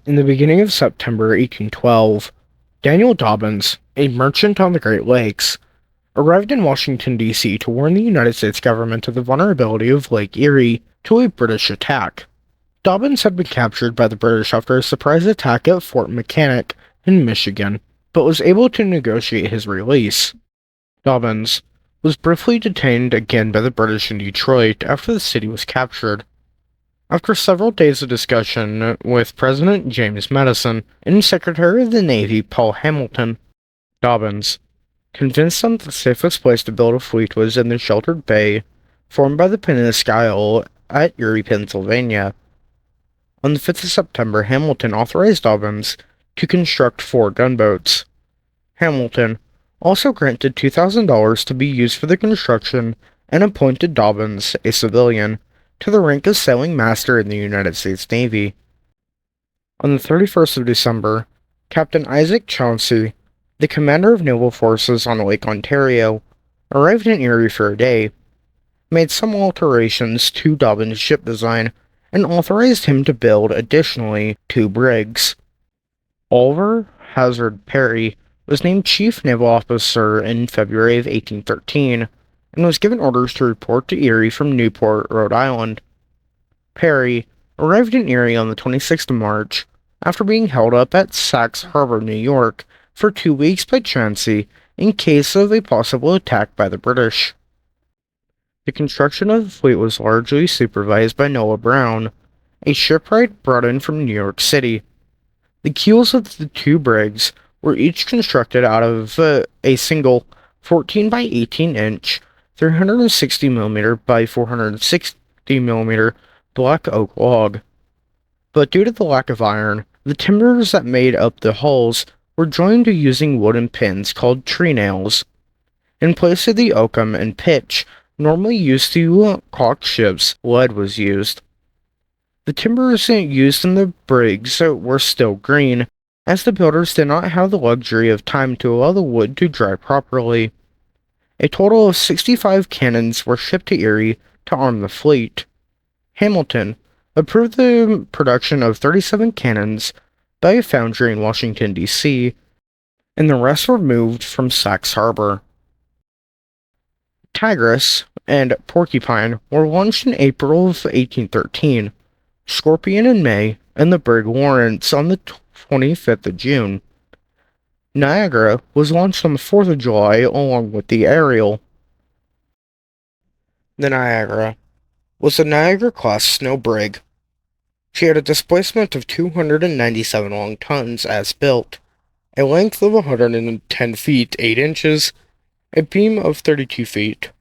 In the beginning of September 1812, Daniel Dobbins, a merchant on the Great Lakes, arrived in Washington, D.C. to warn the United States government of the vulnerability of Lake Erie to a British attack. Dobbins had been captured by the British after a surprise attack at Fort Mechanic in Michigan, but was able to negotiate his release. Dobbins was briefly detained again by the British in Detroit after the city was captured. After several days of discussion with President James Madison and Secretary of the Navy Paul Hamilton, Dobbins convinced them that the safest place to build a fleet was in the sheltered bay formed by the Peninsula at Erie, Pennsylvania. On the 5th of September, Hamilton authorized Dobbins to construct 4 gunboats. Hamilton also granted $2,000 to be used for the construction and appointed Dobbins, a civilian, to the rank of sailing master in the United States Navy. On the 31st of December, Captain Isaac Chauncey, the commander of naval forces on Lake Ontario, arrived in Erie for a day, made some alterations to Dobbins' ship design, and authorized him to build additionally 2 brigs. Oliver Hazard Perry was named Chief Naval Officer in February of 1813, and was given orders to report to Erie from Newport, Rhode Island. Perry arrived in Erie on the 26th of March, after being held up at Sachs Harbor, New York, for 2 weeks by Chauncey in case of a possible attack by the British. The construction of the fleet was largely supervised by Noah Brown, a shipwright brought in from New York City. The keels of the 2 brigs were each constructed out of a single 14 by 18 inch 360mm by 460mm black oak log. But due to the lack of iron, the timbers that made up the hulls were joined using wooden pins called tree nails. In place of the oakum and pitch normally used to caulk ships, lead was used. The timbers used in the brigs were still green, as the builders did not have the luxury of time to allow the wood to dry properly. A total of 65 cannons were shipped to Erie to arm the fleet. Hamilton approved the production of 37 cannons by a foundry in Washington, D.C., and the rest were moved from Sachs Harbor. Tigress and Porcupine were launched in April of 1813, Scorpion in May, and the brig Lawrence on the 25th of June. Niagara was launched on the 4th of July along with the Ariel. The Niagara was a Niagara-class Snow-Brig. She had a displacement of 297 long tons as built, a length of 110 feet 8 inches, a beam of 32 feet,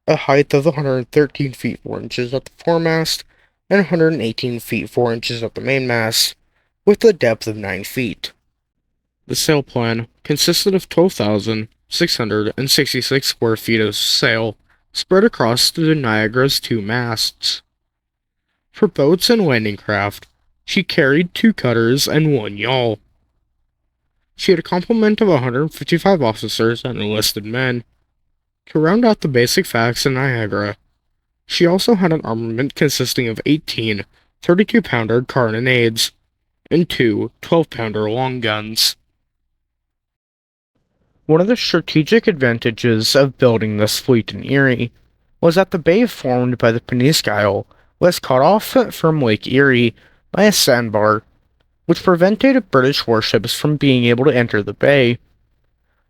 a height of 113 feet 4 inches at the foremast, and 118 feet 4 inches at the mainmast, with a depth of 9 feet. The sail plan consisted of 12,666 square feet of sail spread across the Niagara's 2 masts. For boats and landing craft, she carried 2 cutters and 1 yawl. She had a complement of 155 officers and enlisted men. To round out the basic facts in Niagara, she also had an armament consisting of 18 32-pounder carronades and 2 12-pounder long guns. One of the strategic advantages of building this fleet in Erie was that the bay formed by the Peninsula was cut off from Lake Erie by a sandbar, which prevented British warships from being able to enter the bay.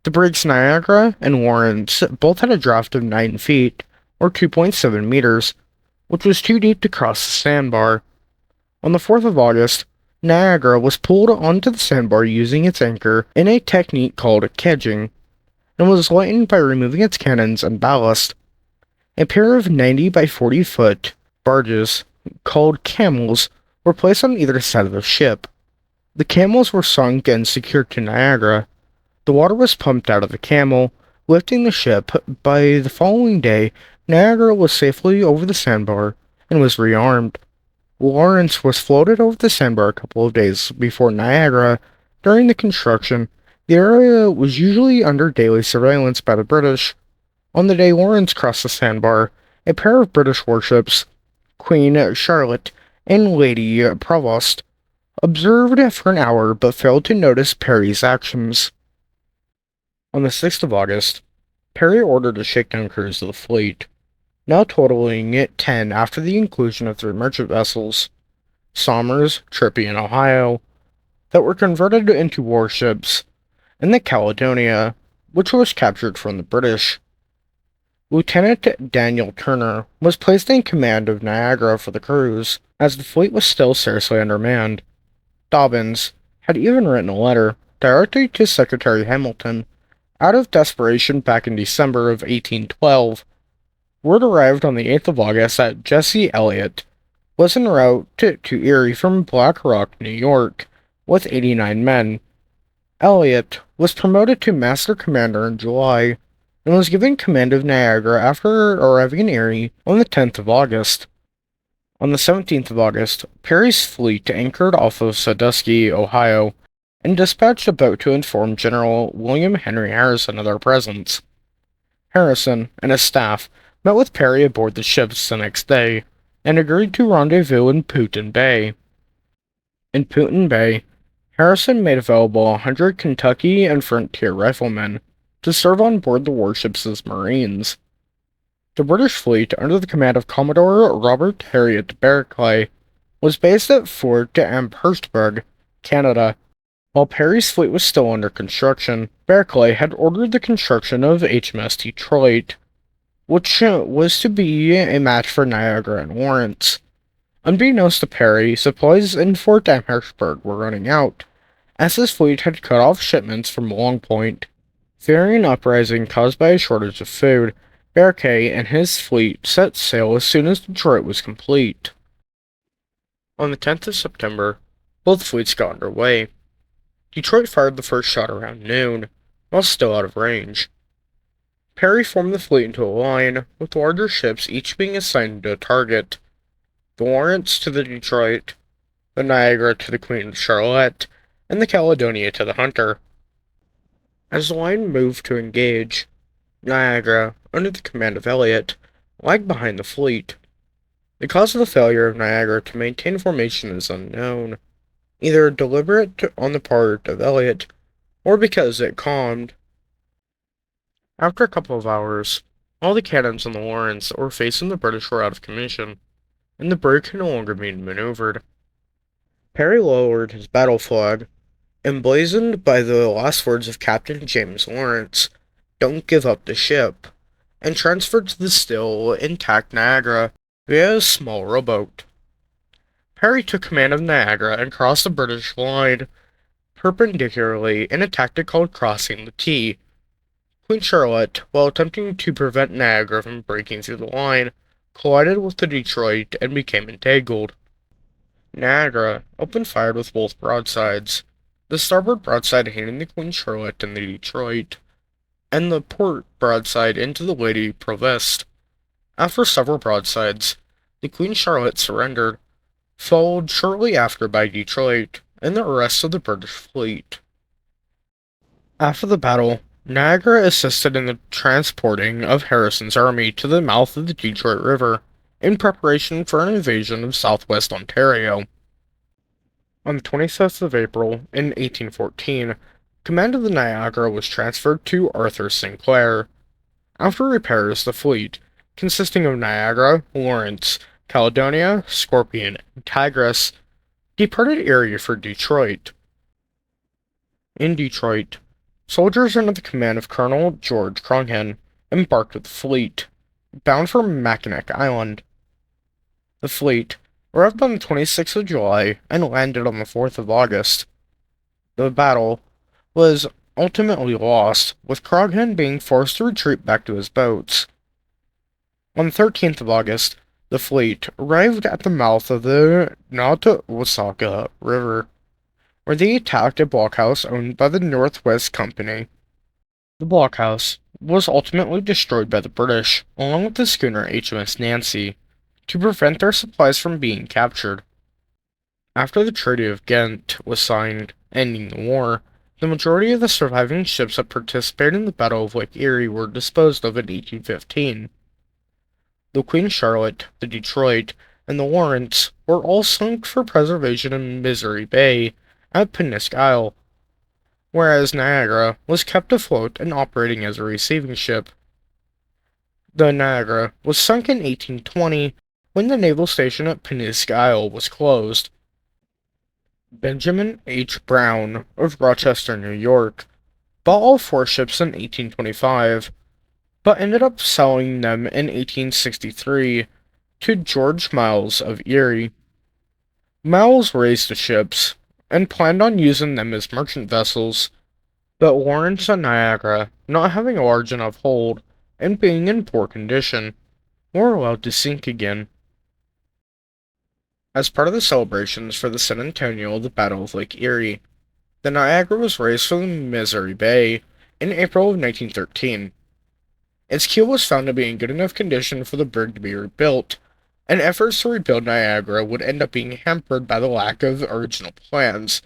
The brigs Niagara and Lawrence both had a draft of 9 feet, or 2.7 meters, which was too deep to cross the sandbar. On the 4th of August, Niagara was pulled onto the sandbar using its anchor in a technique called kedging, and was lightened by removing its cannons and ballast. A pair of 90 by 40 foot barges, called camels, were placed on either side of the ship. The camels were sunk and secured to Niagara. The water was pumped out of the camel, lifting the ship. By the following day, Niagara was safely over the sandbar and was rearmed. Lawrence was floated over the sandbar a couple of days before Niagara. During the construction, the area was usually under daily surveillance by the British. On the day Lawrence crossed the sandbar, a pair of British warships, Queen Charlotte and Lady Provost, observed it for an hour but failed to notice Perry's actions. On the 6th of August, Perry ordered a shakedown cruise of the fleet, now totaling it 10 after the inclusion of 3 merchant vessels, Somers, Trippi, and Ohio, that were converted into warships, and the Caledonia, which was captured from the British. Lieutenant Daniel Turner was placed in command of Niagara for the cruise, as the fleet was still seriously undermanned. Dobbins had even written a letter directly to Secretary Hamilton out of desperation back in December of 1812. Word arrived on the 8th of August that Jesse Elliott was en route to Erie from Black Rock, New York, with 89 men. Elliott was promoted to Master Commander in July, and was given command of Niagara after arriving in Erie on the 10th of August. On the 17th of August, Perry's fleet anchored off of Sandusky, Ohio, and dispatched a boat to inform General William Henry Harrison of their presence. Harrison and his staff met with Perry aboard the ships the next day, and agreed to rendezvous in Put-in Bay. In Put-in Bay, Harrison made available 100 Kentucky and Frontier riflemen to serve on board the warships as Marines. The British fleet, under the command of Commodore Robert Harriet Barclay, was based at Fort Amherstburg, Canada. While Perry's fleet was still under construction, Barclay had ordered the construction of HMS Detroit, which was to be a match for Niagara and Lawrence. Unbeknownst to Perry, supplies in Fort Amherstburg were running out, as his fleet had cut off shipments from Long Point. Fearing an uprising caused by a shortage of food, Barclay and his fleet set sail as soon as Detroit was complete. On the 10th of September, both fleets got underway. Detroit fired the first shot around noon, while still out of range. Perry formed the fleet into a line, with larger ships each being assigned to a target: the Lawrence to the Detroit, the Niagara to the Queen Charlotte, and the Caledonia to the Hunter. As the line moved to engage, Niagara, under the command of Elliott, lagged behind the fleet. The cause of the failure of Niagara to maintain formation is unknown, either deliberate on the part of Elliott, or because it calmed. After a couple of hours, all the cannons on the Lawrence that were facing the British were out of commission, and the brig could no longer be maneuvered. Perry lowered his battle flag, emblazoned by the last words of Captain James Lawrence, "Don't give up the ship," and transferred to the still intact Niagara via a small rowboat. Perry took command of Niagara and crossed the British line perpendicularly in a tactic called crossing the T. Queen Charlotte, while attempting to prevent Niagara from breaking through the line, collided with the Detroit and became entangled. Niagara opened fire with both broadsides, the starboard broadside hitting the Queen Charlotte and the Detroit, and the port broadside into the Lady Provost. After several broadsides, the Queen Charlotte surrendered, followed shortly after by Detroit and the rest of the British fleet. After the battle, Niagara assisted in the transporting of Harrison's army to the mouth of the Detroit River, in preparation for an invasion of southwest Ontario. On the 26th of April, in 1814, command of the Niagara was transferred to Arthur Sinclair. After repairs, the fleet, consisting of Niagara, Lawrence, Caledonia, Scorpion, and Tigress, departed Erie for Detroit. In Detroit, soldiers under the command of Colonel George Crongen embarked with the fleet, bound for Mackinac Island. The fleet arrived on the 26th of July and landed on the 4th of August. The battle was ultimately lost, with Crongen being forced to retreat back to his boats. On the 13th of August, the fleet arrived at the mouth of the Nottawasaka River, where they attacked a blockhouse owned by the Northwest Company. The blockhouse was ultimately destroyed by the British, along with the schooner HMS Nancy, to prevent their supplies from being captured. After the Treaty of Ghent was signed, ending the war, the majority of the surviving ships that participated in the Battle of Lake Erie were disposed of in 1815. The Queen Charlotte, the Detroit, and the Lawrence were all sunk for preservation in Misery Bay at Penisk Isle, whereas Niagara was kept afloat and operating as a receiving ship. The Niagara was sunk in 1820 when the naval station at Penisk Isle was closed. Benjamin H. Brown of Rochester, New York, bought all four ships in 1825, but ended up selling them in 1863 to George Miles of Erie. Miles raised the ships and planned on using them as merchant vessels, but Lawrence and Niagara, not having a large enough hold and being in poor condition, were allowed to sink again. As part of the celebrations for the centennial of the Battle of Lake Erie, the Niagara was raised from the Misery Bay in April of 1913. Its keel was found to be in good enough condition for the brig to be rebuilt, and efforts to rebuild Niagara would end up being hampered by the lack of original plans.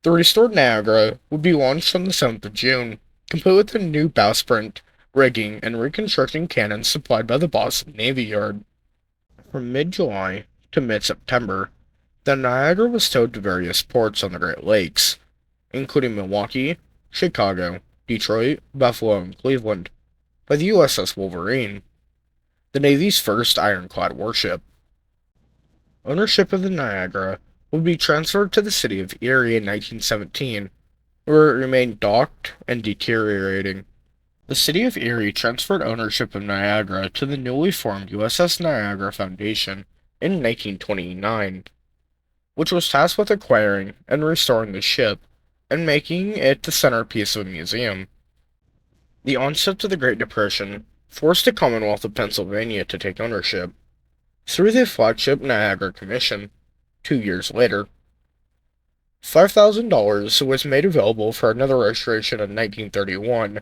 The restored Niagara would be launched on the 7th of June, complete with a new bowsprit, rigging, and reconstructing cannons supplied by the Boston Navy Yard. From mid-July to mid-September, the Niagara was towed to various ports on the Great Lakes, including Milwaukee, Chicago, Detroit, Buffalo, and Cleveland, by the USS Wolverine, the Navy's first ironclad warship. Ownership of the Niagara would be transferred to the city of Erie in 1917, where it remained docked and deteriorating. The city of Erie transferred ownership of Niagara to the newly formed USS Niagara Foundation in 1929, which was tasked with acquiring and restoring the ship and making it the centerpiece of a museum. The onset of the Great Depression forced the Commonwealth of Pennsylvania to take ownership, through the Flagship Niagara Commission, 2 years later. $5,000 was made available for another restoration in 1931,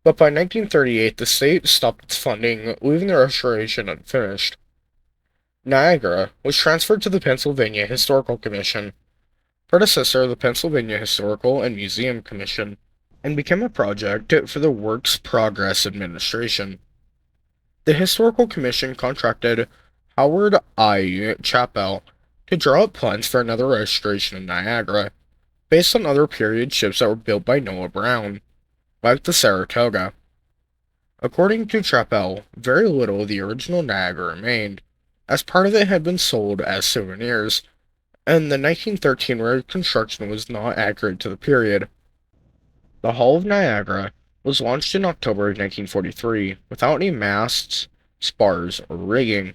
but by 1938 the state stopped its funding, leaving the restoration unfinished. Niagara was transferred to the Pennsylvania Historical Commission, predecessor of the Pennsylvania Historical and Museum Commission, and became a project for the Works Progress Administration. The Historical Commission contracted Howard I. Chappell to draw up plans for another restoration of Niagara, based on other period ships that were built by Noah Brown, like the Saratoga. According to Chappell, very little of the original Niagara remained, as part of it had been sold as souvenirs, and the 1913 reconstruction was not accurate to the period. The Hull of Niagara was launched in October of 1943 without any masts, spars, or rigging.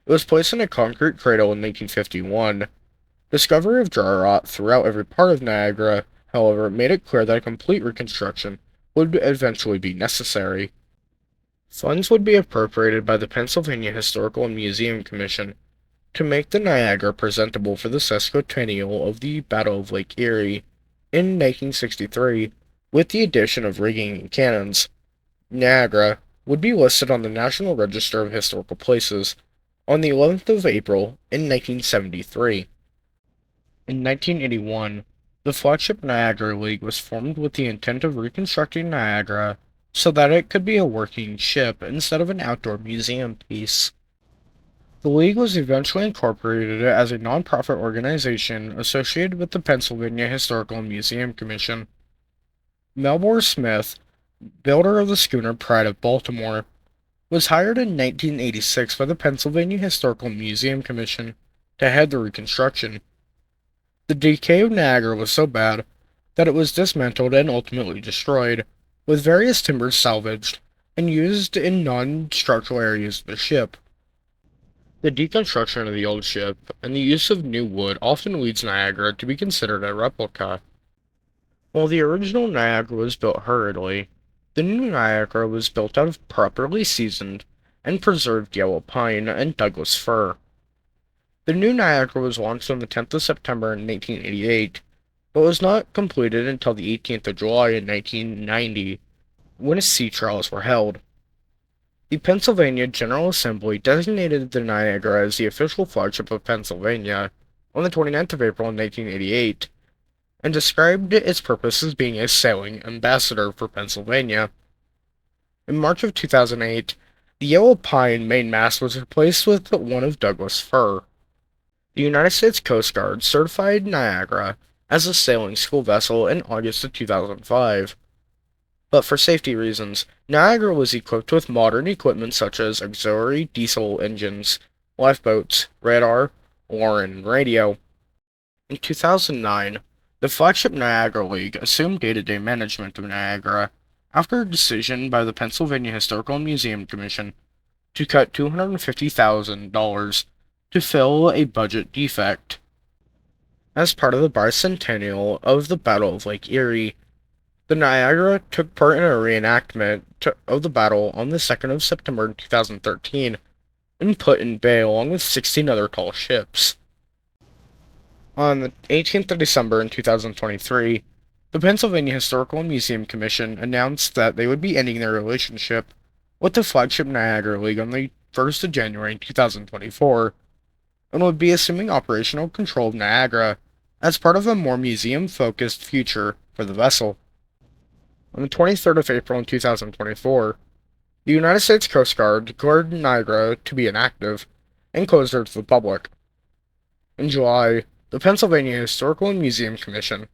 It was placed in a concrete cradle in 1951. Discovery of dry rot throughout every part of Niagara, however, made it clear that a complete reconstruction would eventually be necessary. Funds would be appropriated by the Pennsylvania Historical and Museum Commission to make the Niagara presentable for the sesquicentennial of the Battle of Lake Erie in 1963, with the addition of rigging and cannons. Niagara would be listed on the National Register of Historical Places on the 11th of April in 1973. In 1981, the Flagship Niagara League was formed with the intent of reconstructing Niagara so that it could be a working ship instead of an outdoor museum piece. The League was eventually incorporated as a non-profit organization associated with the Pennsylvania Historical and Museum Commission. Melbourne Smith, builder of the schooner Pride of Baltimore, was hired in 1986 by the Pennsylvania Historical and Museum Commission to head the reconstruction. The decay of Niagara was so bad that it was dismantled and ultimately destroyed, with various timbers salvaged and used in non-structural areas of the ship. The deconstruction of the old ship and the use of new wood often leads Niagara to be considered a replica. While the original Niagara was built hurriedly, the new Niagara was built out of properly seasoned and preserved yellow pine and Douglas fir. The new Niagara was launched on the 10th of September in 1888, but was not completed until the 18th of July in 1990, when its sea trials were held. The Pennsylvania General Assembly designated the Niagara as the official flagship of Pennsylvania on the 29th of April in 1988, and described its purpose as being a sailing ambassador for Pennsylvania. In March of 2008, the yellow pine mainmast was replaced with one of Douglas fir. The United States Coast Guard certified Niagara as a sailing school vessel in August of 2005, but for safety reasons, Niagara was equipped with modern equipment such as auxiliary diesel engines, lifeboats, radar, alarm, and radio. In 2009, the Flagship Niagara League assumed day-to-day management of Niagara after a decision by the Pennsylvania Historical Museum Commission to cut $250,000 to fill a budget defect. As part of the bicentennial of the Battle of Lake Erie, the Niagara took part in a reenactment of the battle on the 2nd of September 2013 and put in bay along with 16 other tall ships. On the 18th of December in 2023, the Pennsylvania Historical Museum Commission announced that they would be ending their relationship with the Flagship Niagara League on the 1st of January 2024 and would be assuming operational control of Niagara as part of a more museum-focused future for the vessel. On the 23rd of April in 2024, the United States Coast Guard declared Niagara to be inactive and closed her to the public. In July, the Pennsylvania Historical and Museum Commission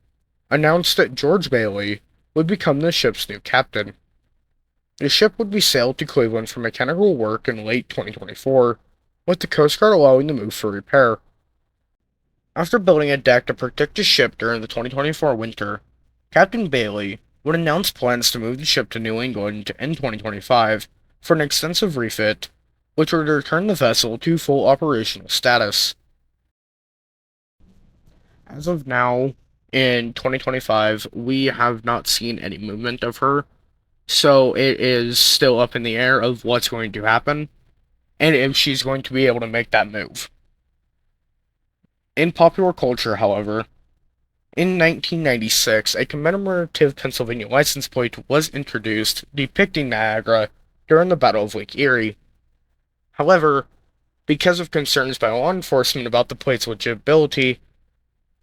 announced that George Bailey would become the ship's new captain. The ship would be sailed to Cleveland for mechanical work in late 2024, with the Coast Guard allowing the move for repair. After building a deck to protect the ship during the 2024 winter, Captain Bailey would announce plans to move the ship to New England in 2025 for an extensive refit, which would return the vessel to full operational status. As of now, in 2025, we have not seen any movement of her, so it is still up in the air of what's going to happen, and if she's going to be able to make that move. In popular culture, however, in 1996, a commemorative Pennsylvania license plate was introduced depicting Niagara during the Battle of Lake Erie. However, because of concerns by law enforcement about the plate's legibility,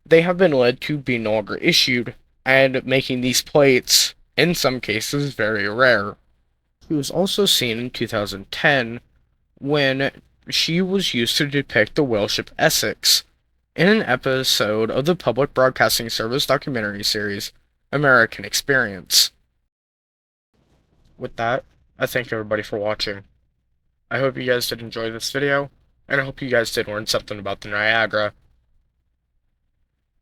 they have been led to be no longer issued, and making these plates, in some cases, very rare. She was also seen in 2010 when she was used to depict the whale ship Essex in an episode of the Public Broadcasting Service documentary series American Experience. With that, I thank everybody for watching. I hope you guys did enjoy this video, and I hope you guys did learn something about the Niagara.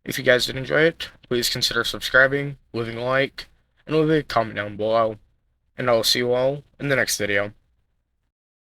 If you guys did enjoy it, please consider subscribing, leaving a like, and leaving a comment down below. And I will see you all in the next video.